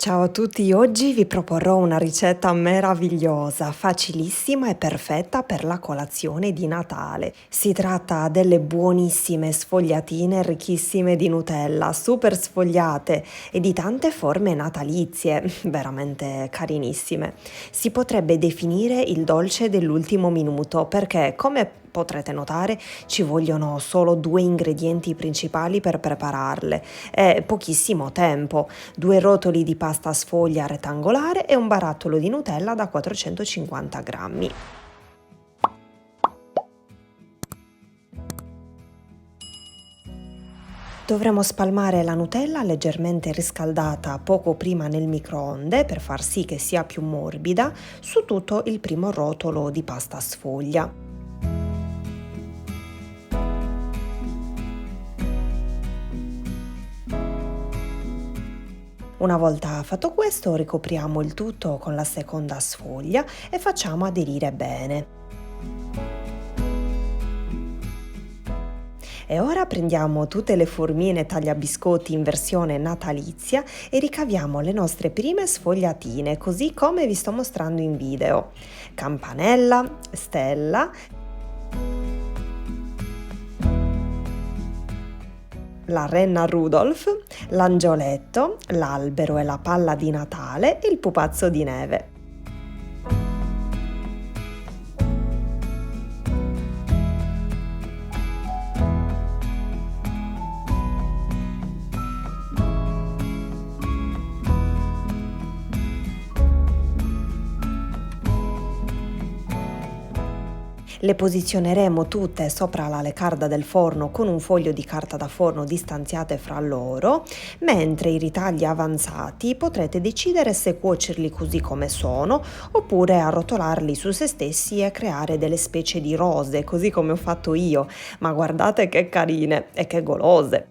Ciao a tutti, oggi vi proporrò una ricetta meravigliosa, facilissima e perfetta per la colazione di Natale. Si tratta delle buonissime sfogliatine ricchissime di Nutella, super sfogliate e di tante forme natalizie, veramente carinissime. Si potrebbe definire il dolce dell'ultimo minuto perché, come potrete notare, ci vogliono solo due ingredienti principali per prepararle e pochissimo tempo. Due rotoli di pasta sfoglia rettangolare e un barattolo di Nutella da 450 grammi. Dovremo spalmare la Nutella leggermente riscaldata poco prima nel microonde per far sì che sia più morbida su tutto il primo rotolo di pasta sfoglia. Una volta fatto questo, ricopriamo il tutto con la seconda sfoglia e facciamo aderire bene. E ora prendiamo tutte le formine tagliabiscotti in versione natalizia e ricaviamo le nostre prime sfogliatine, così come vi sto mostrando in video. Campanella, stella, la renna Rudolph, l'angioletto, l'albero e la palla di Natale e il pupazzo di neve. Le posizioneremo tutte sopra la leccarda del forno con un foglio di carta da forno distanziate fra loro, mentre i ritagli avanzati potrete decidere se cuocerli così come sono oppure arrotolarli su se stessi e creare delle specie di rose, così come ho fatto io, ma guardate che carine e che golose!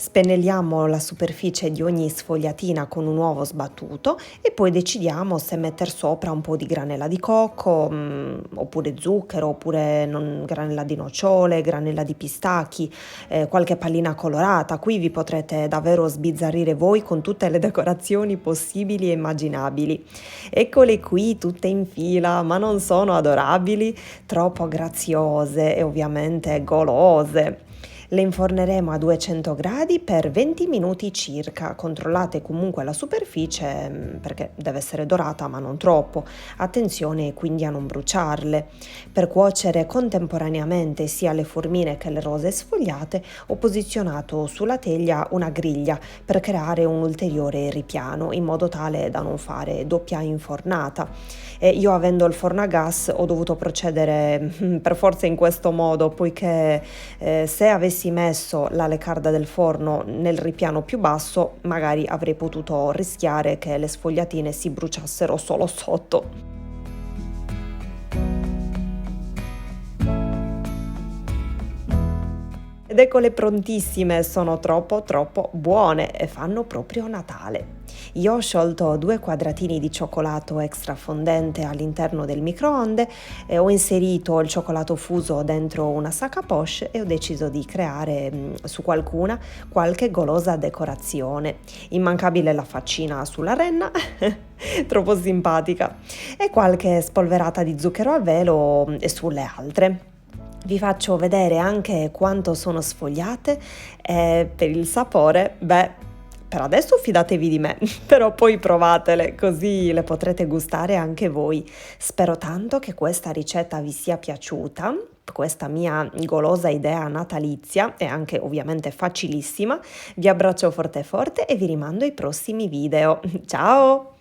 Spennelliamo la superficie di ogni sfogliatina con un uovo sbattuto e poi decidiamo se metter sopra un po' di granella di cocco, oppure zucchero, oppure granella di nocciole, granella di pistacchi, qualche pallina colorata. Qui vi potrete davvero sbizzarrire voi con tutte le decorazioni possibili e immaginabili. Eccole qui tutte in fila, ma non sono adorabili? Troppo graziose e ovviamente golose. Le inforneremo a 200 gradi per 20 minuti circa. Controllate comunque la superficie perché deve essere dorata ma non troppo. Attenzione quindi a non bruciarle. Per cuocere contemporaneamente sia le formine che le rose sfogliate ho posizionato sulla teglia una griglia per creare un ulteriore ripiano in modo tale da non fare doppia infornata. Io avendo il forno a gas ho dovuto procedere per forza in questo modo poiché se avessi messo la leccarda del forno nel ripiano più basso magari avrei potuto rischiare che le sfogliatine si bruciassero solo sotto. Ed eccole prontissime, sono troppo buone e fanno proprio Natale. Io ho sciolto 2 quadratini di cioccolato extra fondente all'interno del microonde e ho inserito il cioccolato fuso dentro una sac à poche e ho deciso di creare su qualcuna qualche golosa decorazione. Immancabile la faccina sulla renna, troppo simpatica, e qualche spolverata di zucchero a velo sulle altre. Vi faccio vedere anche quanto sono sfogliate e per il sapore, per adesso fidatevi di me, però poi provatele così le potrete gustare anche voi. Spero tanto che questa ricetta vi sia piaciuta, questa mia golosa idea natalizia e anche ovviamente facilissima. Vi abbraccio forte e vi rimando ai prossimi video. Ciao!